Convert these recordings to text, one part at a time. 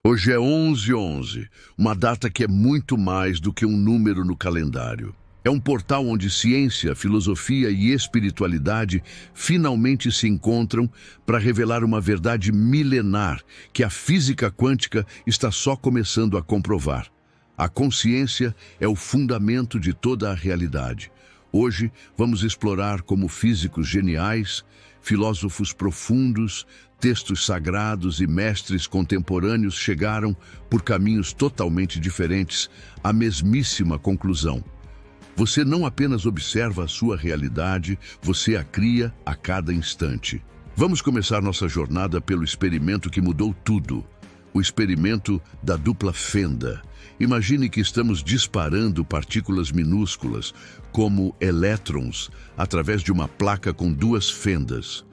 Hoje é 11/11, uma data que é muito mais do que um número no calendário. É um portal onde ciência, filosofia e espiritualidade finalmente se encontram para revelar uma verdade milenar que a física quântica está só começando a comprovar. A consciência é o fundamento de toda a realidade. Hoje vamos explorar como físicos geniais, filósofos profundos, textos sagrados e mestres contemporâneos chegaram, por caminhos totalmente diferentes, à mesmíssima conclusão. Você não apenas observa a sua realidade, você a cria a cada instante. Vamos começar nossa jornada pelo experimento que mudou tudo. O experimento da dupla fenda. Imagine que estamos disparando partículas minúsculas, como elétrons, através de uma placa com duas fendas.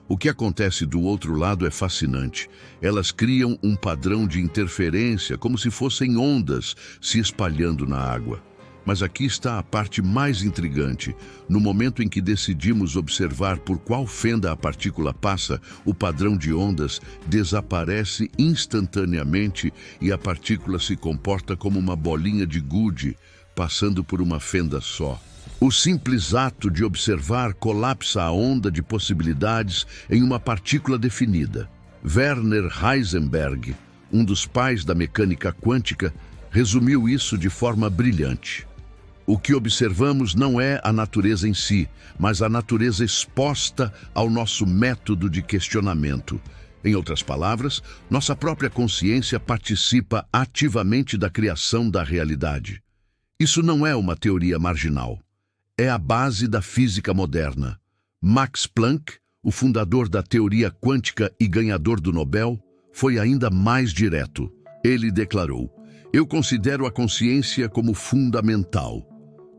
O que acontece do outro lado é fascinante. Elas criam um padrão de interferência, como se fossem ondas se espalhando na água. Mas aqui está a parte mais intrigante. No momento em que decidimos observar por qual fenda a partícula passa, o padrão de ondas desaparece instantaneamente e a partícula se comporta como uma bolinha de gude, passando por uma fenda só. O simples ato de observar colapsa a onda de possibilidades em uma partícula definida. Werner Heisenberg, um dos pais da mecânica quântica, resumiu isso de forma brilhante. O que observamos não é a natureza em si, mas a natureza exposta ao nosso método de questionamento. Em outras palavras, nossa própria consciência participa ativamente da criação da realidade. Isso não é uma teoria marginal. É a base da física moderna. Max Planck, o fundador da teoria quântica e ganhador do Nobel, foi ainda mais direto. Ele declarou: "Eu considero a consciência como fundamental.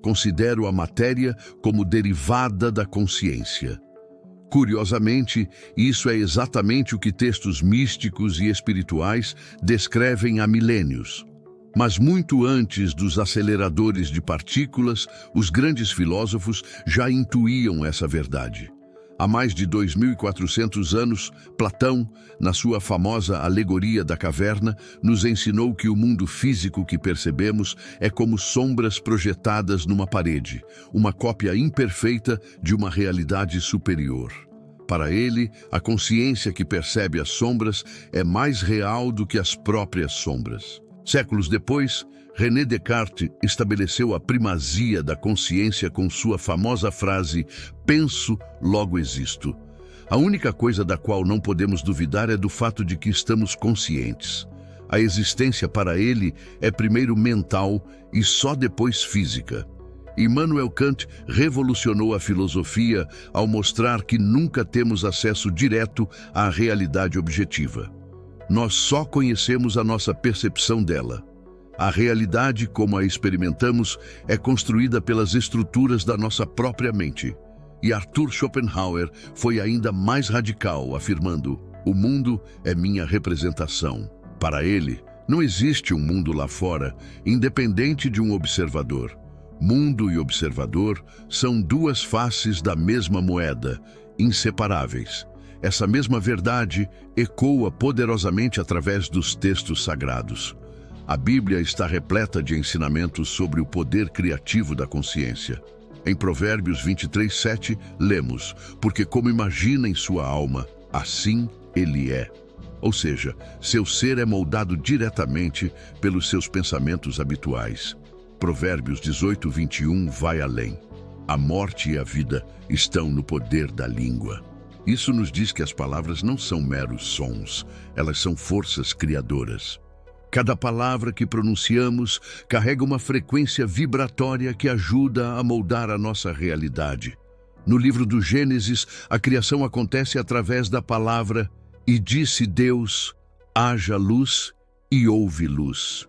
Considero a matéria como derivada da consciência." Curiosamente, isso é exatamente o que textos místicos e espirituais descrevem há milênios. Mas muito antes dos aceleradores de partículas, os grandes filósofos já intuíam essa verdade. Há mais de 2.400 anos, Platão, na sua famosa Alegoria da Caverna, nos ensinou que o mundo físico que percebemos é como sombras projetadas numa parede, uma cópia imperfeita de uma realidade superior. Para ele, a consciência que percebe as sombras é mais real do que as próprias sombras. Séculos depois, René Descartes estabeleceu a primazia da consciência com sua famosa frase: "Penso, logo existo." A única coisa da qual não podemos duvidar é do fato de que estamos conscientes. A existência para ele é primeiro mental e só depois física. Immanuel Kant revolucionou a filosofia ao mostrar que nunca temos acesso direto à realidade objetiva. Nós só conhecemos a nossa percepção dela. A realidade, como a experimentamos, é construída pelas estruturas da nossa própria mente. E Arthur Schopenhauer foi ainda mais radical, afirmando: "O mundo é minha representação." Para ele, não existe um mundo lá fora, independente de um observador. Mundo e observador são duas faces da mesma moeda, inseparáveis. Essa mesma verdade ecoa poderosamente através dos textos sagrados. A Bíblia está repleta de ensinamentos sobre o poder criativo da consciência. Em Provérbios 23:7, lemos: "Porque como imagina em sua alma, assim ele é." Ou seja, seu ser é moldado diretamente pelos seus pensamentos habituais. Provérbios 18:21 vai além. A morte e a vida estão no poder da língua. Isso nos diz que as palavras não são meros sons, elas são forças criadoras. Cada palavra que pronunciamos carrega uma frequência vibratória que ajuda a moldar a nossa realidade. No livro do Gênesis, a criação acontece através da palavra: "E disse Deus, haja luz, e houve luz."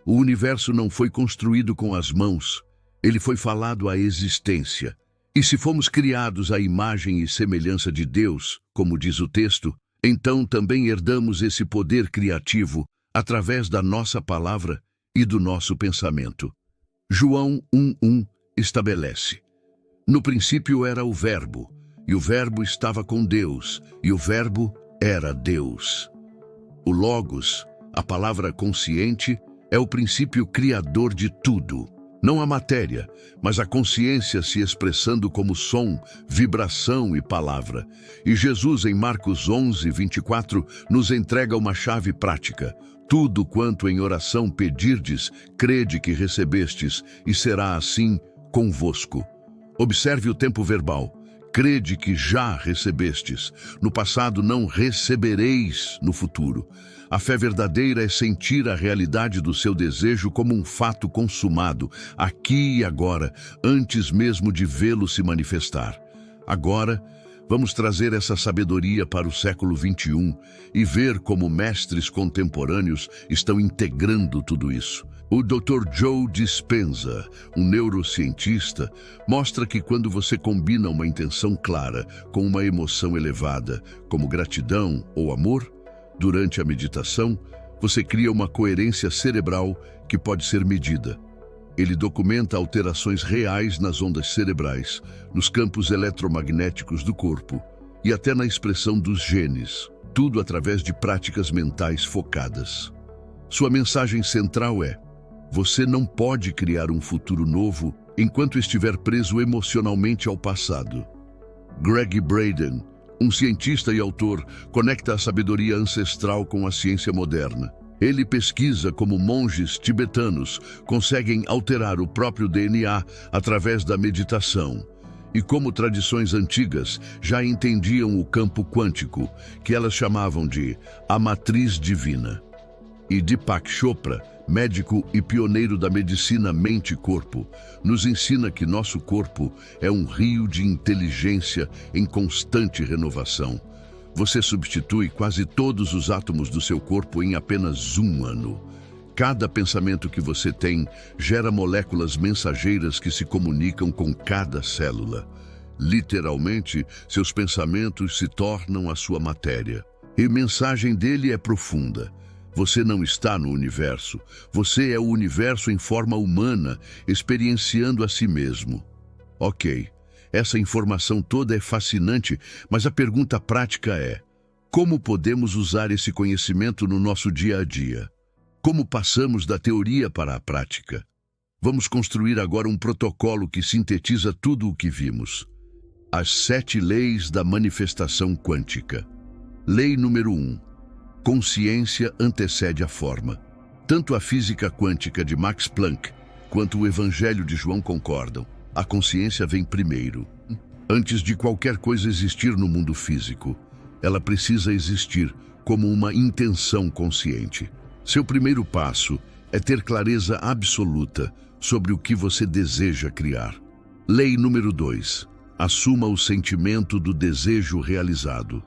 O universo não foi construído com as mãos, ele foi falado à existência. E se fomos criados à imagem e semelhança de Deus, como diz o texto, então também herdamos esse poder criativo através da nossa palavra e do nosso pensamento. João 1:1 estabelece: "No princípio era o Verbo, e o Verbo estava com Deus, e o Verbo era Deus." O Logos, A palavra consciente é o princípio criador de tudo. Não a matéria, mas a consciência se expressando como som, vibração e palavra. E Jesus, em Marcos 11, 24, nos entrega uma chave prática. Tudo quanto em oração pedirdes, crede que recebestes, e será assim convosco. Observe o tempo verbal. Crede que já recebestes. No passado não recebereis no futuro. A fé verdadeira é sentir a realidade do seu desejo como um fato consumado, aqui e agora, antes mesmo de vê-lo se manifestar. Agora, vamos trazer essa sabedoria para o século XXI e ver como mestres contemporâneos estão integrando tudo isso. O Dr. Joe Dispenza, um neurocientista, mostra que quando você combina uma intenção clara com uma emoção elevada, como gratidão ou amor, durante a meditação, você cria uma coerência cerebral que pode ser medida. Ele documenta alterações reais nas ondas cerebrais, nos campos eletromagnéticos do corpo e até na expressão dos genes, tudo através de práticas mentais focadas. Sua mensagem central é: você não pode criar um futuro novo enquanto estiver preso emocionalmente ao passado. Gregg Braden, um cientista e autor, conecta a sabedoria ancestral com a ciência moderna. Ele pesquisa como monges tibetanos conseguem alterar o próprio DNA através da meditação, e como tradições antigas já entendiam o campo quântico, que elas chamavam de a matriz divina. E Deepak Chopra, médico e pioneiro da medicina mente-corpo, nos ensina que nosso corpo é um rio de inteligência em constante renovação. Você substitui quase todos os átomos do seu corpo em apenas um ano. Cada pensamento que você tem gera moléculas mensageiras que se comunicam com cada célula. Literalmente, seus pensamentos se tornam a sua matéria. E a mensagem dele é profunda. Você não está no universo. Você é o universo em forma humana, experienciando a si mesmo. Ok, essa informação toda é fascinante, mas a pergunta prática é: como podemos usar esse conhecimento no nosso dia a dia? Como passamos da teoria para a prática? Vamos construir agora um protocolo que sintetiza tudo o que vimos. As 7 leis da manifestação quântica. Lei número 1. Consciência antecede a forma. Tanto a física quântica de Max Planck quanto o Evangelho de João concordam. A consciência vem primeiro. Antes de qualquer coisa existir no mundo físico, ela precisa existir como uma intenção consciente. Seu primeiro passo é ter clareza absoluta sobre o que você deseja criar. Lei número 2. Assuma o sentimento do desejo realizado.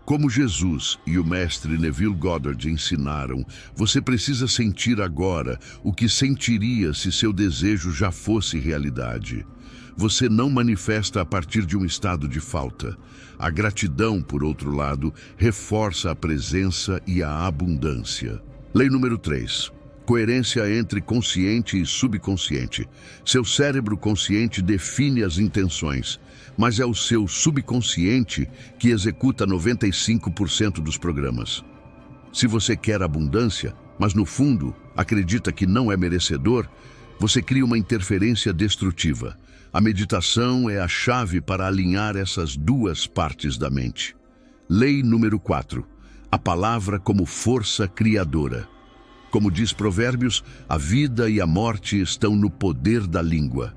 Como Jesus e o mestre Neville Goddard ensinaram, você precisa sentir agora o que sentiria se seu desejo já fosse realidade. Você não manifesta a partir de um estado de falta. A gratidão, por outro lado, reforça a presença e a abundância. Lei número 3. Coerência entre consciente e subconsciente. Seu cérebro consciente define as intenções, mas é o seu subconsciente que executa 95% dos programas. Se você quer abundância, mas no fundo acredita que não é merecedor, você cria uma interferência destrutiva. A meditação é a chave para alinhar essas duas partes da mente. Lei número 4. A palavra como força criadora. Como diz Provérbios, a vida e a morte estão no poder da língua.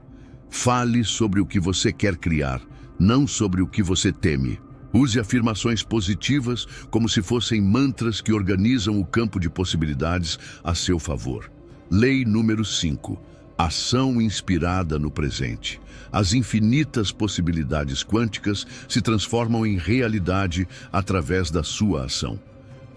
Fale sobre o que você quer criar, não sobre o que você teme. Use afirmações positivas como se fossem mantras que organizam o campo de possibilidades a seu favor. Lei número 5. Ação inspirada no presente. As infinitas possibilidades quânticas se transformam em realidade através da sua ação.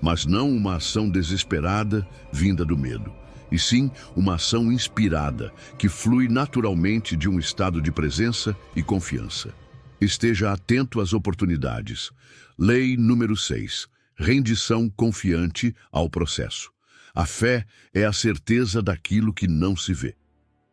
Mas não uma ação desesperada vinda do medo, e sim uma ação inspirada, que flui naturalmente de um estado de presença e confiança. Esteja atento às oportunidades. Lei número 6. Rendição confiante ao processo. A fé é a certeza daquilo que não se vê.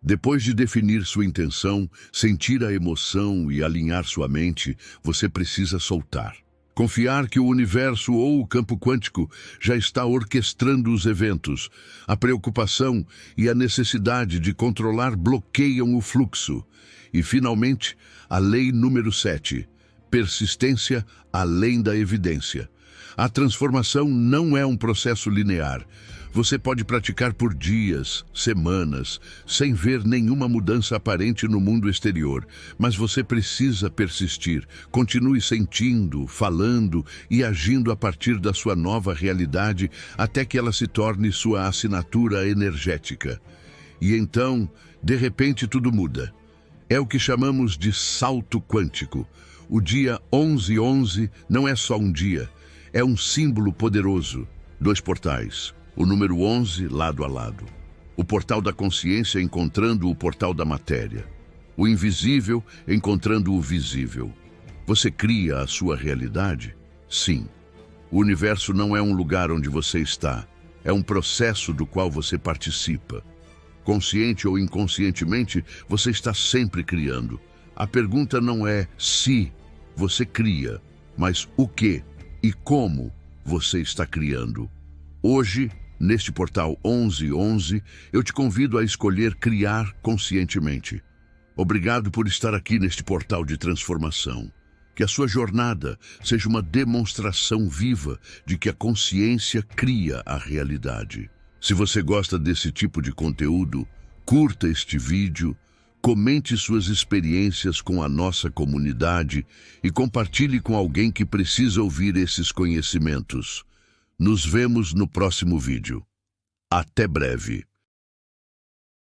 Depois de definir sua intenção, sentir a emoção e alinhar sua mente, você precisa soltar. Confiar que o universo ou o campo quântico já está orquestrando os eventos. A preocupação e a necessidade de controlar bloqueiam o fluxo. E, finalmente, a lei número 7. Persistência além da evidência. A transformação não é um processo linear. Você pode praticar por dias, semanas, sem ver nenhuma mudança aparente no mundo exterior, mas você precisa persistir. Continue sentindo, falando e agindo a partir da sua nova realidade até que ela se torne sua assinatura energética. E então, de repente, tudo muda. É o que chamamos de salto quântico. O dia 11/11 não é só um dia, é um símbolo poderoso. 2 portais. O número 11 lado a lado. O portal da consciência encontrando o portal da matéria. O invisível encontrando o visível. Você cria a sua realidade? Sim. O universo não é um lugar onde você está. É um processo do qual você participa. Consciente ou inconscientemente, você está sempre criando. A pergunta não é se você cria, mas o que e como você está criando. Hoje, neste portal 11/11, eu te convido a escolher criar conscientemente. Obrigado por estar aqui neste portal de transformação. Que a sua jornada seja uma demonstração viva de que a consciência cria a realidade. Se você gosta desse tipo de conteúdo, curta este vídeo, comente suas experiências com a nossa comunidade e compartilhe com alguém que precisa ouvir esses conhecimentos. Nos vemos no próximo vídeo. Até breve.